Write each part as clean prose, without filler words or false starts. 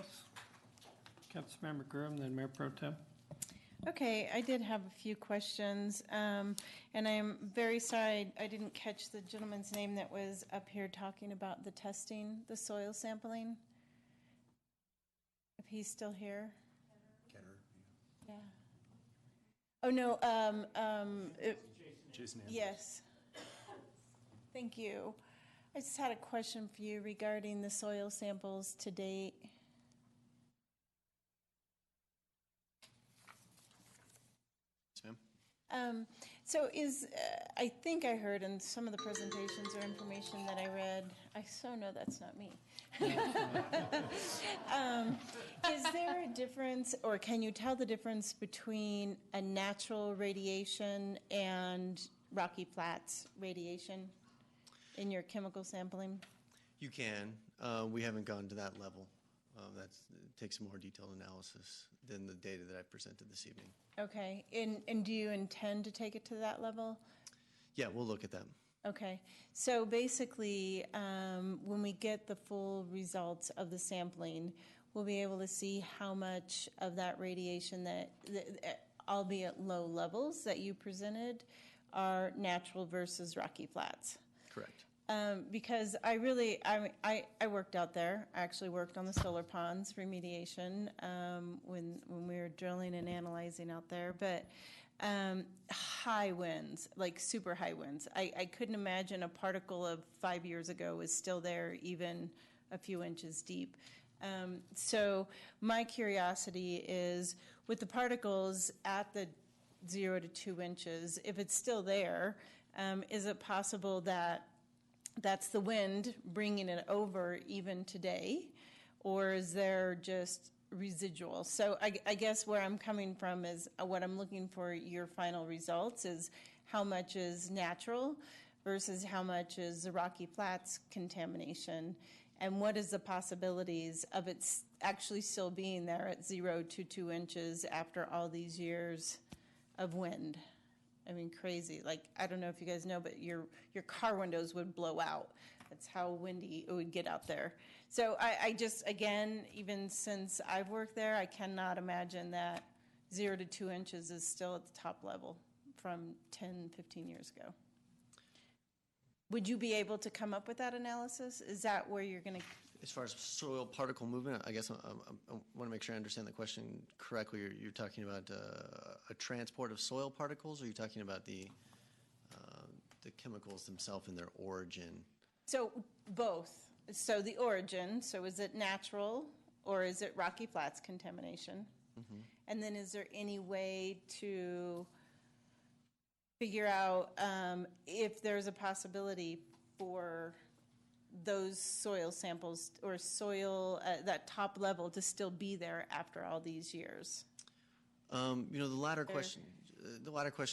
else? Councilmember Groom, then Mayor Pro Tem. Okay, I did have a few questions, and I am very sorry I didn't catch the gentleman's name that was up here talking about the testing, the soil sampling. If he's still here. Kenner. Yeah. Oh, no, Jason. yes. Thank you. I just had a question for you regarding the soil samples to date. So I think I heard in some of the presentations or information that I read, I so know that's not me. Is there a difference, or can you tell the difference between a natural radiation and Rocky Flats radiation in your chemical sampling? You can. We haven't gone to that level. It takes more detailed analysis than the data that I presented this evening. Okay, and do you intend to take it to that level? Yeah, we'll look at that. Okay, so basically, when we get the full results of the sampling, we'll be able to see how much of that radiation that albeit low levels that you presented, are natural versus Rocky Flats. Correct. Because I worked out there. I actually worked on the solar ponds remediation when we were drilling and analyzing out there. But high winds, like super high winds. I couldn't imagine a particle of 5 years ago was still there, even a few inches deep. So my curiosity is, with the particles at the 0 to 2 inches, if it's still there, is it possible that that's the wind bringing it over even today, or is there just residual? So I guess where I'm coming from is what I'm looking for your final results is how much is natural versus how much is the Rocky Flats contamination, and what is the possibilities of it actually still being there at 0 to 2 inches after all these years of wind. I mean, crazy. Like, I don't know if you guys know, but your car windows would blow out. That's how windy it would get out there. So I just, again, even since I've worked there, I cannot imagine that 0 to 2 inches is still at the top level from 10, 15 years ago. Would you be able to come up with that analysis? Is that where you're going to? As far as soil particle movement, I guess I want to make sure I understand the question correctly. You're talking about a transport of soil particles, or are you talking about the chemicals themselves and their origin? So both. So the origin, so is it natural or is it Rocky Flats contamination? Mm-hmm. And then is there any way to figure out if there's a possibility for those soil samples or soil that top level to still be there after all these years? The latter question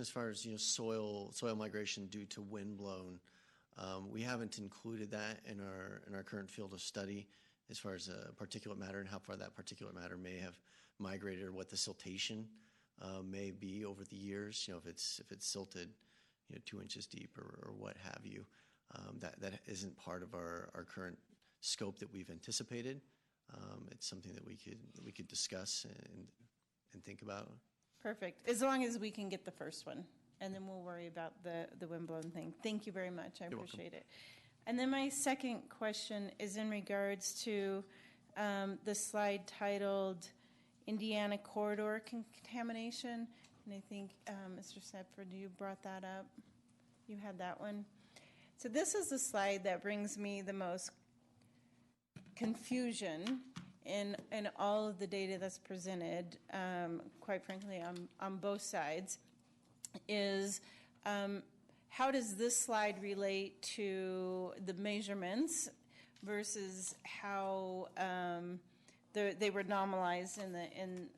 as far as soil migration due to wind blown, we haven't included that in our current field of study as far as particulate matter and how far that particulate matter may have migrated, or what the siltation may be over the years. If it's silted 2 inches deep or what have you. That isn't part of our current scope that we've anticipated. It's something that we could discuss and think about. Perfect. As long as we can get the first one, and then we'll worry about the windblown thing. Thank you very much. I appreciate it. And then my second question is in regards to the slide titled Indiana Corridor Contamination. And I think, Mr. Stafford, you brought that up. You had that one. So this is the slide that brings me the most confusion in all of the data that's presented, quite frankly, on both sides, is how does this slide relate to the measurements versus how they were normalized in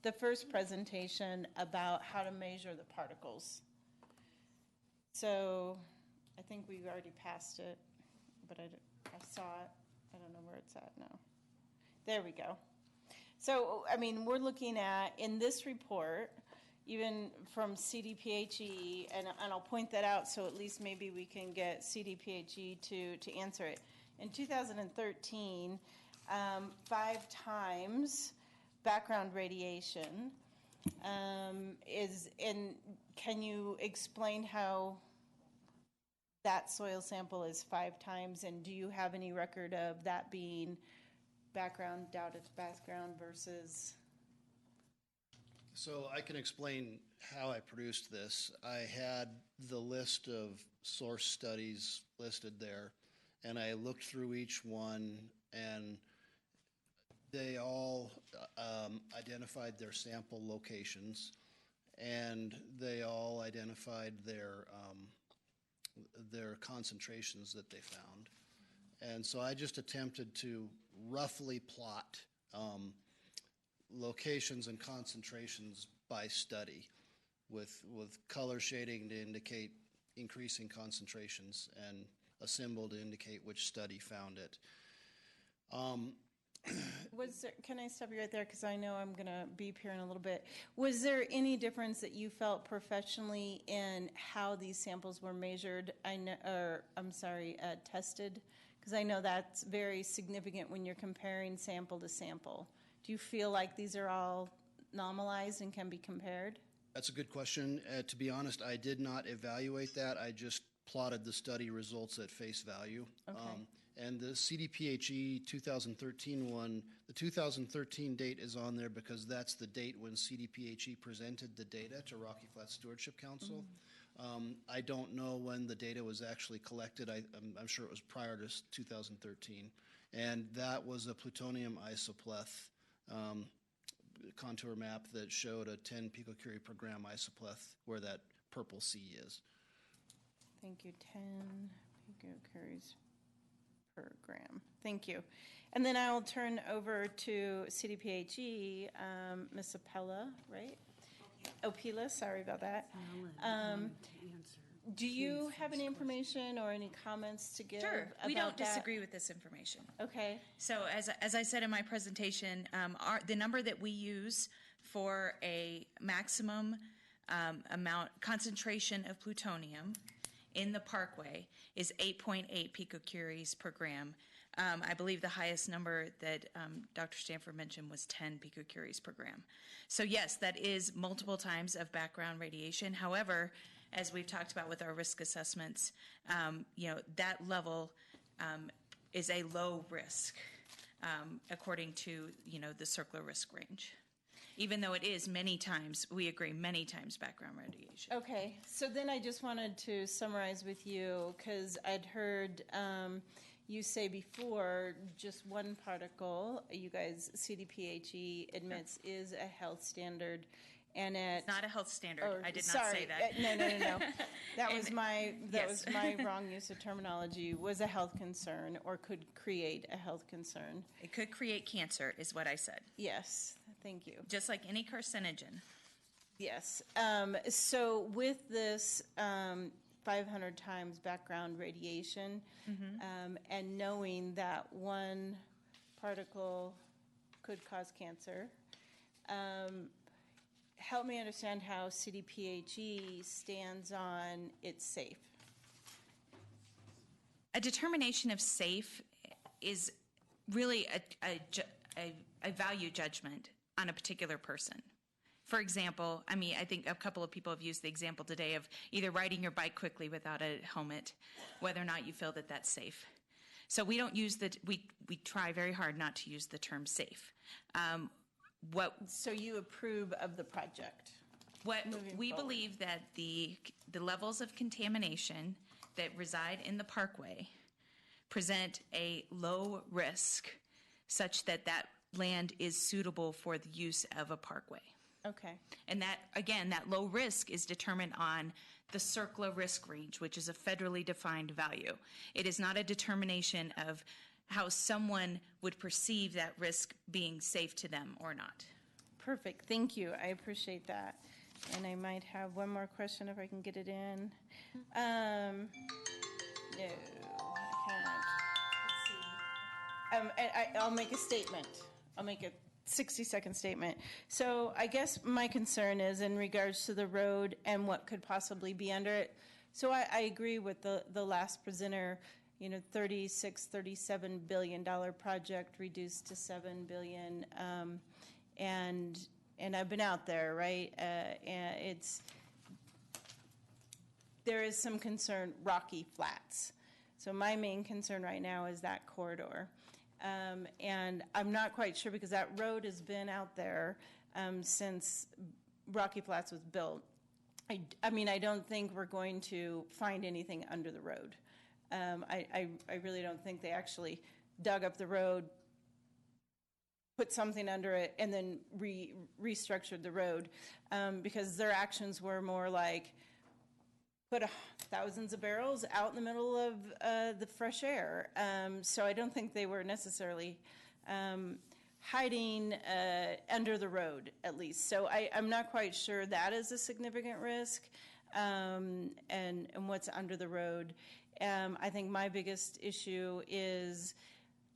the first presentation about how to measure the particles. So I think we've already passed it, but I saw it. I don't know where it's at now. There we go. So, I mean, we're looking at, in this report, even from CDPHE, and I'll point that out so at least maybe we can get CDPHE to answer it. In 2013, 5 times background radiation. Can you explain how that soil sample is 5 times, and do you have any record of that being background, doubted background versus? So I can explain how I produced this. I had the list of source studies listed there, and I looked through each one, and they all identified their sample locations, and they all identified their concentrations that they found. And so I just attempted to roughly plot locations and concentrations by study with color shading to indicate increasing concentrations and a symbol to indicate which study found it. Can I stop you right there, because I know I'm going to beep here in a little bit. Was there any difference that you felt professionally in how these samples were measured, tested? Because I know that's very significant when you're comparing sample to sample. Do you feel like these are all normalized and can be compared? That's a good question. To be honest, I did not evaluate that. I just plotted the study results at face value. Okay. And the CDPHE 2013 one, the 2013 date is on there because that's the date when CDPHE presented the data to Rocky Flats Stewardship Council. I don't know when the data was actually collected. I'm sure it was prior to 2013. And that was a plutonium isopleth contour map that showed a 10 picocurie per gram isopleth where that purple C is. Thank you. 10 picocuries per gram. Thank you. And then I'll turn over to CDPHE, Ms. Opila, right? Opila, sorry about that. Do you have any information or any comments to give? Sure. We about don't disagree with this information. Okay. So as I said in my presentation, the number that we use for a maximum concentration of plutonium in the Parkway is 8.8 picocuries per gram. I believe the highest number that Dr. Stafford mentioned was 10 picocuries per gram. So yes, that is multiple times of background radiation. However, as we've talked about with our risk assessments, that level is a low risk according to, the circular risk range. Even though it is many times, we agree, many times background radiation. Okay, so then I just wanted to summarize with you, because I'd heard you say before just one particle, you guys, CDPHE admits is a health standard, and It's not a health standard. I did not sorry, say that. No. That was my Yes. was my wrong use of terminology. Was a health concern or could create a health concern. It could create cancer, is what I said. Yes, thank you. Just like any carcinogen. Yes. So with this 500 times background radiation, and knowing that one particle could cause cancer, help me understand how CDPHE stands on it's safe. A determination of safe is really a value judgment on a particular person. For example, I think a couple of people have used the example today of either riding your bike quickly without a helmet, whether or not you feel that that's safe. So we don't use we try very hard not to use the term safe. So you approve of the project? What Moving we forward. believe that the levels of contamination that reside in the Parkway present a low risk such that that land is suitable for the use of a parkway. Okay. And that, again, that low risk is determined on the CERCLA risk range, which is a federally defined value. It is not a determination of how someone would perceive that risk being safe to them or not. Perfect. Thank you. I appreciate that. And I might have one more question if I can get it in. No, I can't. I'll make a statement. I'll make a 60-second statement. So I guess my concern is in regards to the road and what could possibly be under it. So I agree with the last presenter. $37 billion project reduced to $7 billion. And I've been out there, right? And there is some concern, Rocky Flats. So my main concern right now is that corridor. And I'm not quite sure because that road has been out there since Rocky Flats was built. I mean, I don't think we're going to find anything under the road. I really don't think they actually dug up the road, put something under it, and then restructured the road because their actions were more like put thousands of barrels out in the middle of the fresh air. So I don't think they were necessarily hiding under the road, at least. So I'm not quite sure that is a significant risk and what's under the road. I think my biggest issue is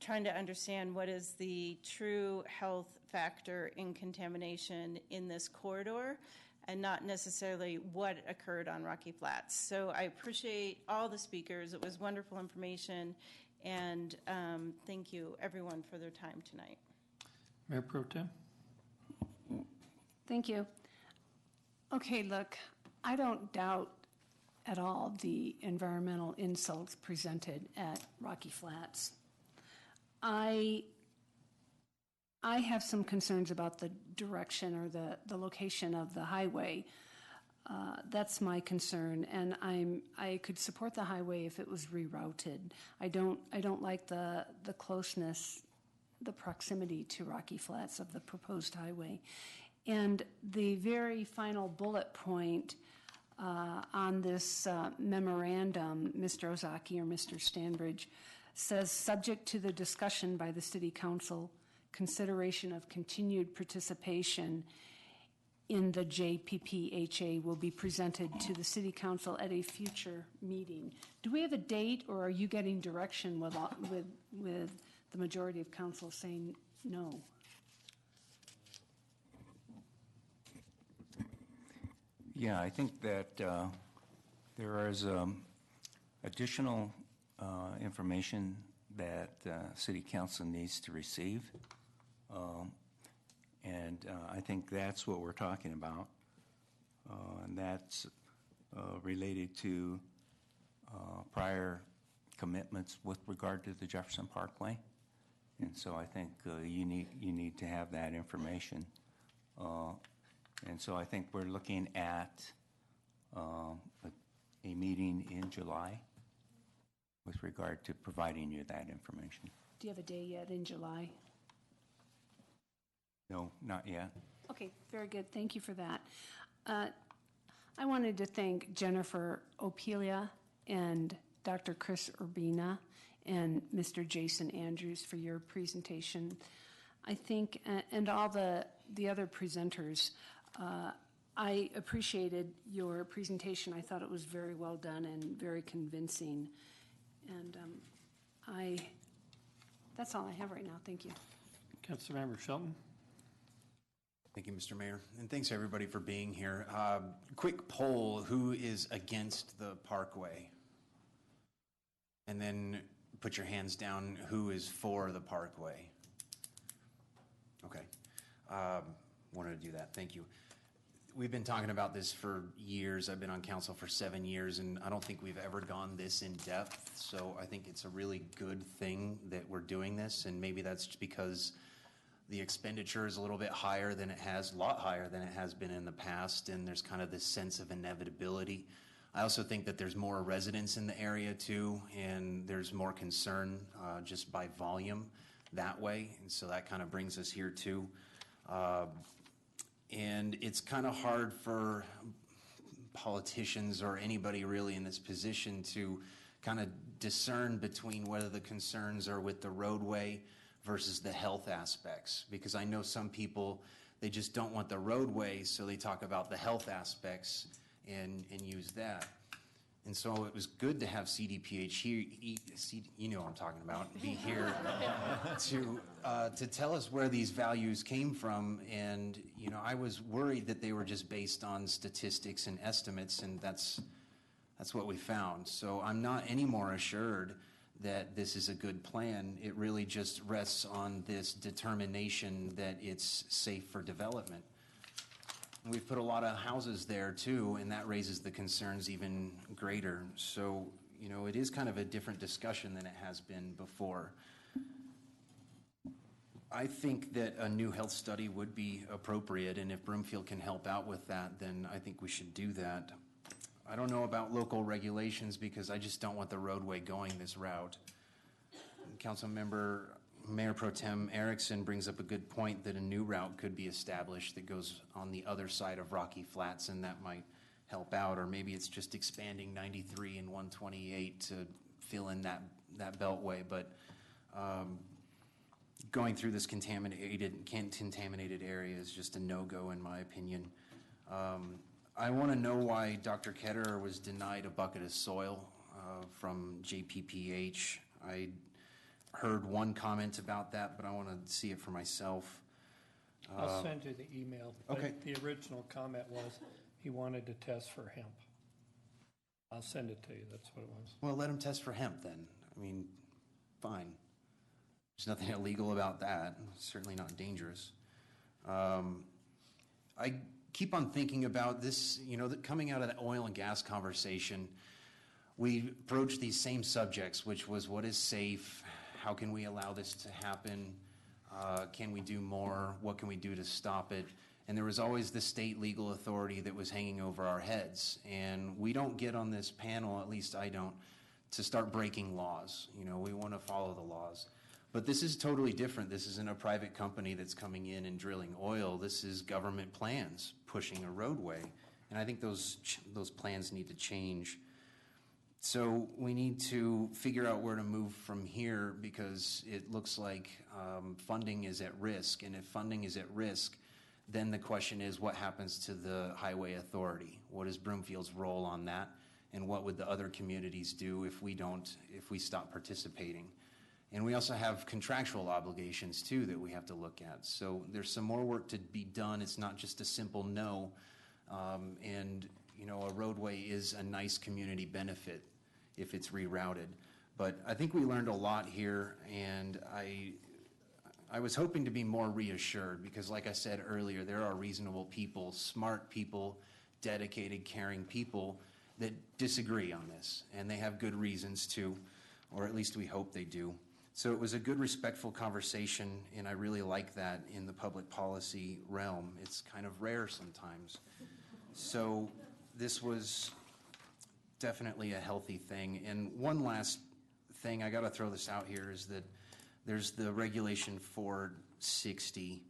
trying to understand what is the true health factor in contamination in this corridor and not necessarily what occurred on Rocky Flats. So I appreciate all the speakers. It was wonderful information, and thank you, everyone, for their time tonight. Mayor Pro Tem. Thank you. Okay, look, I don't doubt at all the environmental insults presented at Rocky Flats. I have some concerns about the direction or the location of the highway. That's my concern, and I could support the highway if it was rerouted. I don't like the closeness, the proximity to Rocky Flats of the proposed highway. And the very final bullet point on this memorandum, Mr. Ozaki or Mr. Stanbridge, says, subject to the discussion by the City Council, consideration of continued participation in the JPPHA will be presented to the City Council at a future meeting. Do we have a date, or are you getting direction with the majority of council saying no? Yeah, I think that there is additional information that City Council needs to receive. And I think that's what we're talking about. And that's related to prior commitments with regard to the Jefferson Parkway. And so I think you need to have that information. And so I think we're looking at a meeting in July with regard to providing you that information. Do you have a day yet in July? No, not yet. Okay, very good. Thank you for that. I wanted to thank Jennifer Opila and Dr. Chris Urbina and Mr. Jason Andrews for your presentation. I think, and all the other presenters, I appreciated your presentation. I thought it was very well done and very convincing. And that's all I have right now. Thank you. Councilmember Shelton. Thank you, Mr. Mayor, and thanks everybody for being here. Quick poll, who is against the Parkway? And then put your hands down, who is for the Parkway? Okay, wanted to do that, thank you. We've been talking about this for years. I've been on council for 7 years, and I don't think we've ever gone this in depth, so I think it's a really good thing that we're doing this, and maybe that's just because the expenditure is a little bit higher than it has, a lot higher than it has been in the past, and there's kind of this sense of inevitability. I also think that there's more residents in the area too, and there's more concern just by volume that way, and so that kind of brings us here too. And it's kind of hard for politicians or anybody really in this position to kind of discern between whether the concerns are with the roadway versus the health aspects, because I know some people, they just don't want the roadway, so they talk about the health aspects and use that. And so it was good to have CDPHE, you know what I'm talking about, be here to tell us where these values came from. And you know, I was worried that they were just based on statistics and estimates, and that's what we found. So I'm not any more assured that this is a good plan. It really just rests on this determination that it's safe for development. We've put a lot of houses there too, and that raises the concerns even greater. So, you know, it is kind of a different discussion than it has been before. I think that a new health study would be appropriate, and if Broomfield can help out with that, then I think we should do that. I don't know about local regulations because I just don't want the roadway going this route. Councilmember Mayor Pro Tem Erickson brings up a good point that a new route could be established that goes on the other side of Rocky Flats, and that might help out, or maybe it's just expanding 93 and 128 to fill in that beltway, but going through this contaminated area is just a no-go in my opinion. I want to know why Dr. Ketterer was denied a bucket of soil from JPPH. I heard one comment about that, but I want to see it for myself. I'll send you the email. but Okay. The original comment was he wanted to test for hemp. I'll send it to you, that's what it was. Well, let him test for hemp then. I mean, fine. There's nothing illegal about that. Certainly not dangerous. I keep on thinking about this, you know, that coming out of the oil and gas conversation, we approached these same subjects, which was what is safe, how can we allow this to happen, can we do more, what can we do to stop it, and there was always the state legal authority that was hanging over our heads, and we don't get on this panel, at least I don't, to start breaking laws. You know, we want to follow the laws. But this is totally different. This isn't a private company that's coming in and drilling oil. This is government plans pushing a roadway. And I think those plans need to change. So we need to figure out where to move from here because it looks like funding is at risk. And if funding is at risk, then the question is what happens to the highway authority? What is Broomfield's role on that? And what would the other communities do if we stop participating? And we also have contractual obligations too that we have to look at. So there's some more work to be done. It's not just a simple no. And you know, a roadway is a nice community benefit if it's rerouted. But I think we learned a lot here, and I was hoping to be more reassured because like I said earlier, there are reasonable people, smart people, dedicated, caring people that disagree on this, and they have good reasons to, or at least we hope they do. So it was a good, respectful conversation, and I really like that in the public policy realm. It's kind of rare sometimes. So this was definitely a healthy thing. And one last thing, I got to throw this out here, is that there's the regulation 460,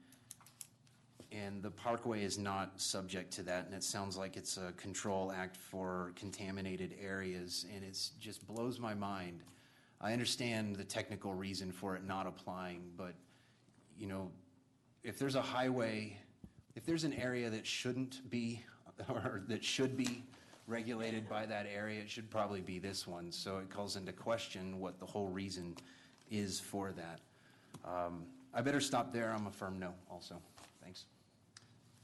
and the Parkway is not subject to that, and it sounds like it's a control act for contaminated areas, and it just blows my mind. I understand the technical reason for it not applying, but, you know, if there's a highway, if there's an area that shouldn't be, or that should be regulated by that area, it should probably be this one. So it calls into question what the whole reason is for that. I better stop there. I'm a firm no also. Thanks.